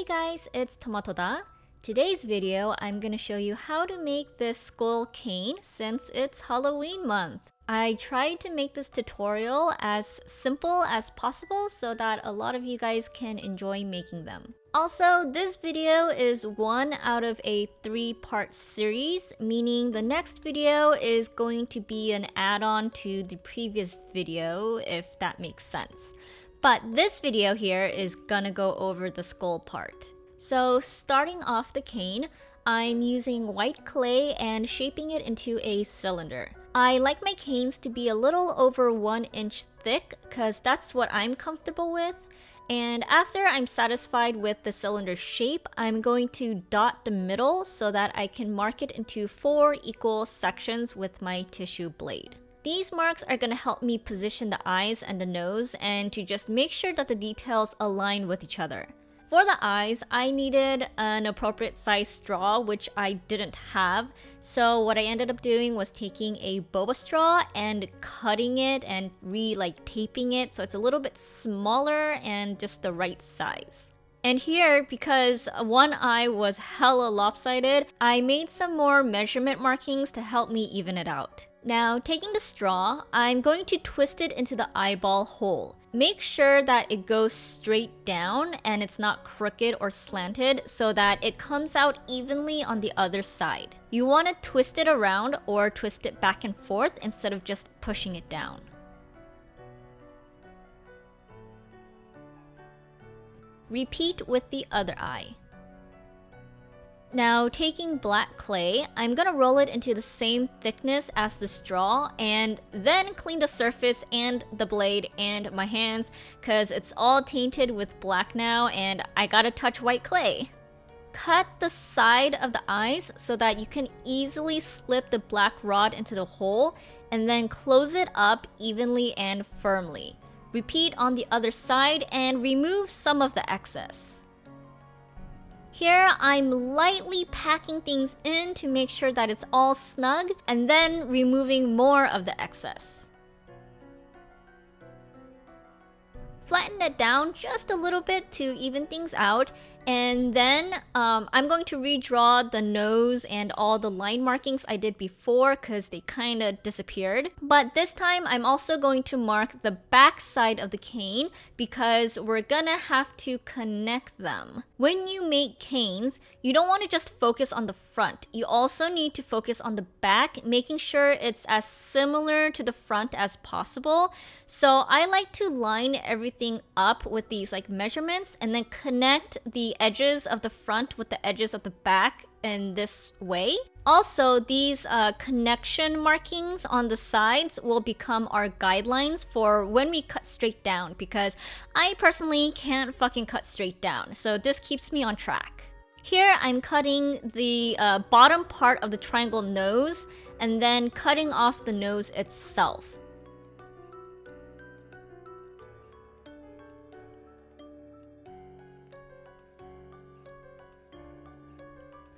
Hey guys, it's Tomatoda. Today's video, I'm gonna show you how to make this skull cane since it's Halloween month. I tried to make this tutorial as simple as possible so that a lot of you guys can enjoy making them. Also, this video is one out of a 3-part series, meaning the next video is going to be an add-on to the previous video, if that makes sense. But this video here is gonna go over the skull part. So starting off the cane, I'm using white clay and shaping it into a cylinder. I like my canes to be a little over 1 inch thick because that's what I'm comfortable with. And after I'm satisfied with the cylinder shape, I'm going to dot the middle so that I can mark it into 4 equal sections with my tissue blade. These marks are going to help me position the eyes and the nose and to just make sure that the details align with each other. For the eyes, I needed an appropriate size straw, which I didn't have. So what I ended up doing was taking a boba straw and cutting it and taping it so it's a little bit smaller and just the right size. And here, because one eye was hella lopsided, I made some more measurement markings to help me even it out. Now, taking the straw, I'm going to twist it into the eyeball hole. Make sure that it goes straight down and it's not crooked or slanted so that it comes out evenly on the other side. You want to twist it around or twist it back and forth instead of just pushing it down. Repeat with the other eye. Now, taking black clay, I'm gonna roll it into the same thickness as the straw and then clean the surface and the blade and my hands because it's all tainted with black now and I gotta touch white clay. Cut the side of the eyes so that you can easily slip the black rod into the hole and then close it up evenly and firmly. Repeat on the other side and remove some of the excess. Here, I'm lightly packing things in to make sure that it's all snug and then removing more of the excess. Flatten it down just a little bit to even things out. And then I'm going to redraw the nose and all the line markings I did before because they kind of disappeared. But this time I'm also going to mark the back side of the cane because we're gonna have to connect them. When you make canes, you don't want to just focus on the front. You also need to focus on the back, making sure it's as similar to the front as possible. So I like to line everything up with these measurements and then connect the edges of the front with the edges of the back in this way. Also, these connection markings on the sides will become our guidelines for when we cut straight down because I personally can't fucking cut straight down, so this keeps me on track. Here I'm cutting the bottom part of the triangle nose and then cutting off the nose itself.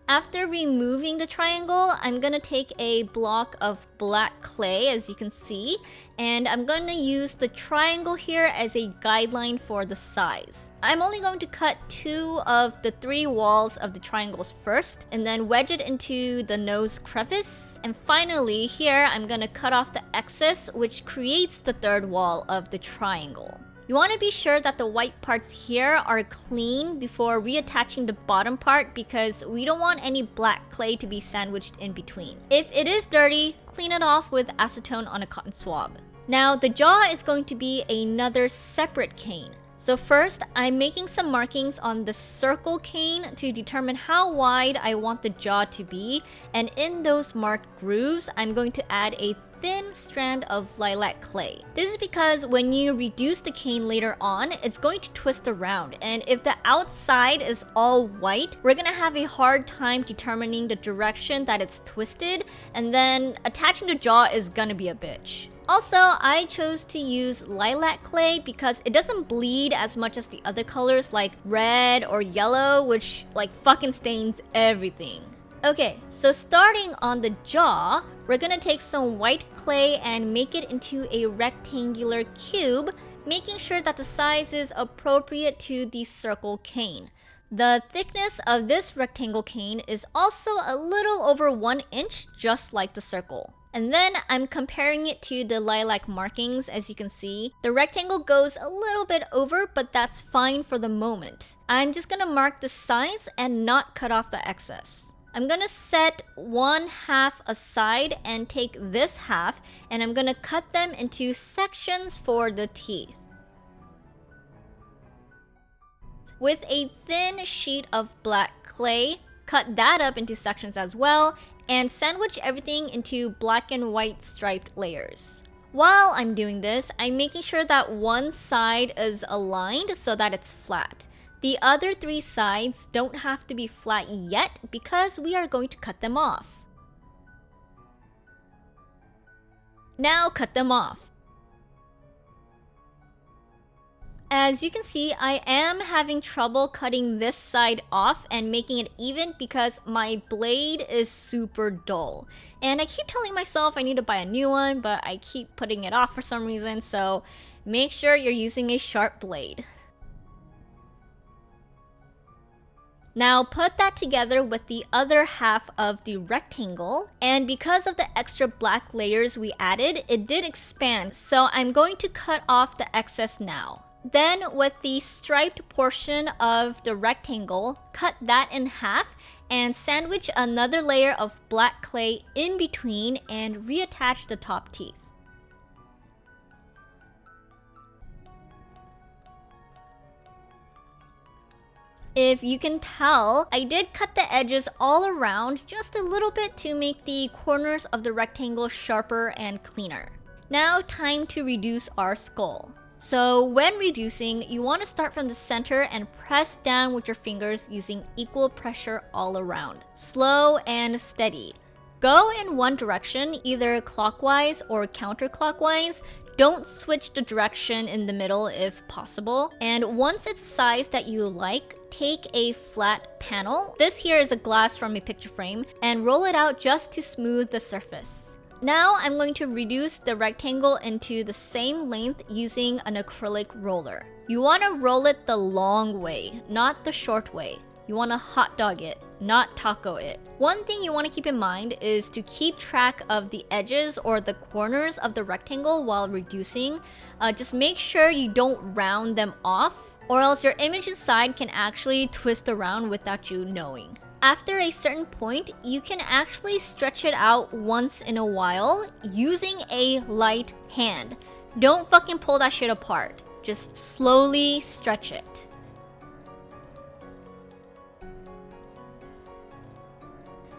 After removing the triangle, I'm gonna take a block of black clay, as you can see, and I'm gonna use the triangle here as a guideline for the size. I'm only going to cut 2 of the 3 walls of the triangles first, and then wedge it into the nose crevice. And finally, here, I'm gonna cut off the excess, which creates the 3rd wall of the triangle. You want to be sure that the white parts here are clean before reattaching the bottom part because we don't want any black clay to be sandwiched in between. If it is dirty, clean it off with acetone on a cotton swab. Now, the jaw is going to be another separate cane. So first, I'm making some markings on the circle cane to determine how wide I want the jaw to be, and in those marked grooves, I'm going to add a thin strand of lilac clay. This is because when you reduce the cane later on, it's going to twist around, and if the outside is all white, we're gonna have a hard time determining the direction that it's twisted, and then attaching the jaw is gonna be a bitch. Also, I chose to use lilac clay because it doesn't bleed as much as the other colors like red or yellow, which fucking stains everything. Okay, so starting on the jaw, we're gonna take some white clay and make it into a rectangular cube, making sure that the size is appropriate to the circle cane. The thickness of this rectangle cane is also a little over 1 inch, just like the circle. And then I'm comparing it to the lilac markings. As you can see, the rectangle goes a little bit over, but that's fine for the moment. I'm just gonna mark the sides and not cut off the excess. I'm gonna set 1/2 aside and take this half, and I'm gonna cut them into sections for the teeth. With a thin sheet of black clay, cut that up into sections as well, and sandwich everything into black and white striped layers. While I'm doing this, I'm making sure that one side is aligned so that it's flat. The other 3 sides don't have to be flat yet because we are going to cut them off. Now cut them off. As you can see, I am having trouble cutting this side off and making it even because my blade is super dull. And I keep telling myself I need to buy a new one, but I keep putting it off for some reason, so make sure you're using a sharp blade. Now put that together with the other half of the rectangle, and because of the extra black layers we added, it did expand, so I'm going to cut off the excess now. Then with the striped portion of the rectangle, cut that in half and sandwich another layer of black clay in between and reattach the top teeth. If you can tell, I did cut the edges all around just a little bit to make the corners of the rectangle sharper and cleaner. Now time to reduce our skull. So when reducing, you want to start from the center and press down with your fingers using equal pressure all around. Slow and steady. Go in one direction, either clockwise or counterclockwise. Don't switch the direction in the middle if possible. And once it's a size that you like, take a flat panel. This here is a glass from a picture frame, and roll it out just to smooth the surface. Now I'm going to reduce the rectangle into the same length using an acrylic roller. You want to roll it the long way, not the short way. You want to hot dog it, not taco it. One thing you want to keep in mind is to keep track of the edges or the corners of the rectangle while reducing. Just make sure you don't round them off, or else your image inside can actually twist around without you knowing. After a certain point, you can actually stretch it out once in a while using a light hand. Don't fucking pull that shit apart. Just slowly stretch it.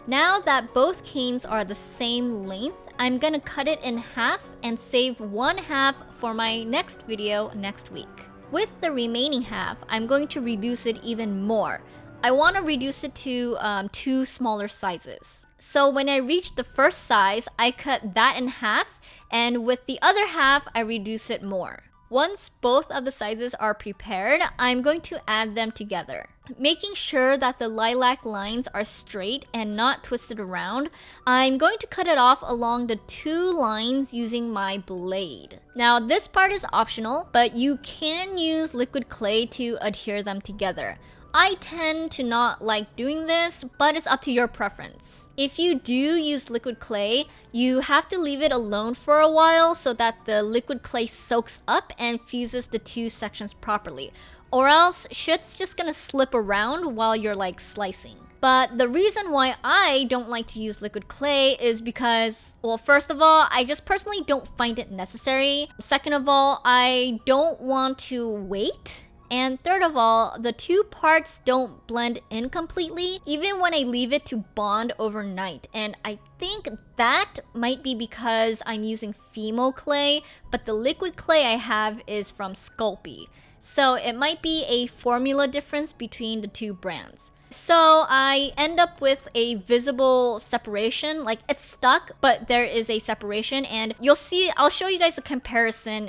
Now that both canes are the same length, I'm gonna cut it in half and save one half for my next video next week. With the remaining half, I'm going to reduce it even more. I want to reduce it to 2 smaller sizes. So when I reach the first size, I cut that in half, and with the other half, I reduce it more. Once both of the sizes are prepared, I'm going to add them together. Making sure that the lilac lines are straight and not twisted around, I'm going to cut it off along the 2 lines using my blade. Now this part is optional, but you can use liquid clay to adhere them together. I tend to not like doing this, but it's up to your preference. If you do use liquid clay, you have to leave it alone for a while so that the liquid clay soaks up and fuses the 2 sections properly. Or else, shit's just gonna slip around while you're like slicing. But the reason why I don't like to use liquid clay is because, well, first of all, I just personally don't find it necessary. Second of all, I don't want to wait. And third of all, the 2 parts don't blend in completely, even when I leave it to bond overnight. And I think that might be because I'm using Fimo clay, but the liquid clay I have is from Sculpey. So it might be a formula difference between the 2 brands. So I end up with a visible separation, like it's stuck, but there is a separation, and you'll see, I'll show you guys a comparison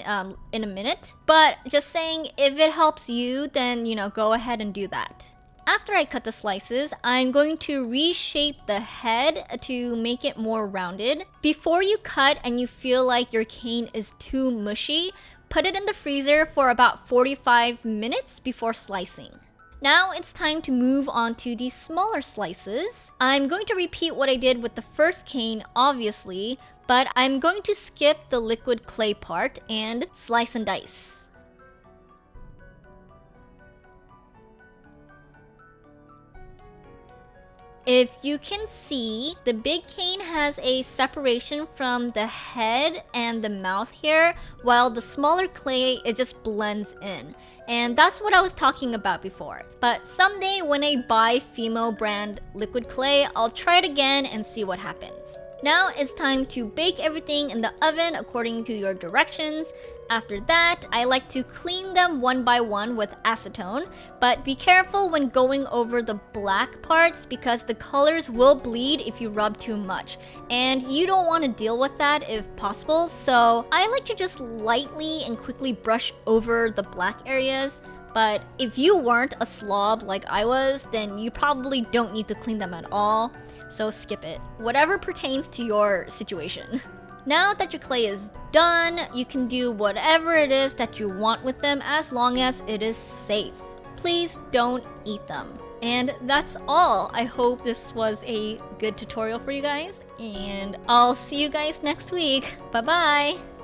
in a minute. But just saying, if it helps you, then, go ahead and do that. After I cut the slices, I'm going to reshape the head to make it more rounded. Before you cut and you feel like your cane is too mushy, put it in the freezer for about 45 minutes before slicing. Now it's time to move on to the smaller slices. I'm going to repeat what I did with the first cane, obviously, but I'm going to skip the liquid clay part and slice and dice. If you can see, the big cane has a separation from the head and the mouth here, while the smaller clay, it just blends in. And that's what I was talking about before. But someday when I buy Fimo brand liquid clay, I'll try it again and see what happens. Now it's time to bake everything in the oven according to your directions. After that, I like to clean them one by one with acetone, but be careful when going over the black parts because the colors will bleed if you rub too much, and you don't want to deal with that if possible, so I like to just lightly and quickly brush over the black areas. But if you weren't a slob like I was, then you probably don't need to clean them at all, so skip it. Whatever pertains to your situation. Now that your clay is done, you can do whatever it is that you want with them as long as it is safe. Please don't eat them. And that's all. I hope this was a good tutorial for you guys, and I'll see you guys next week. Bye bye!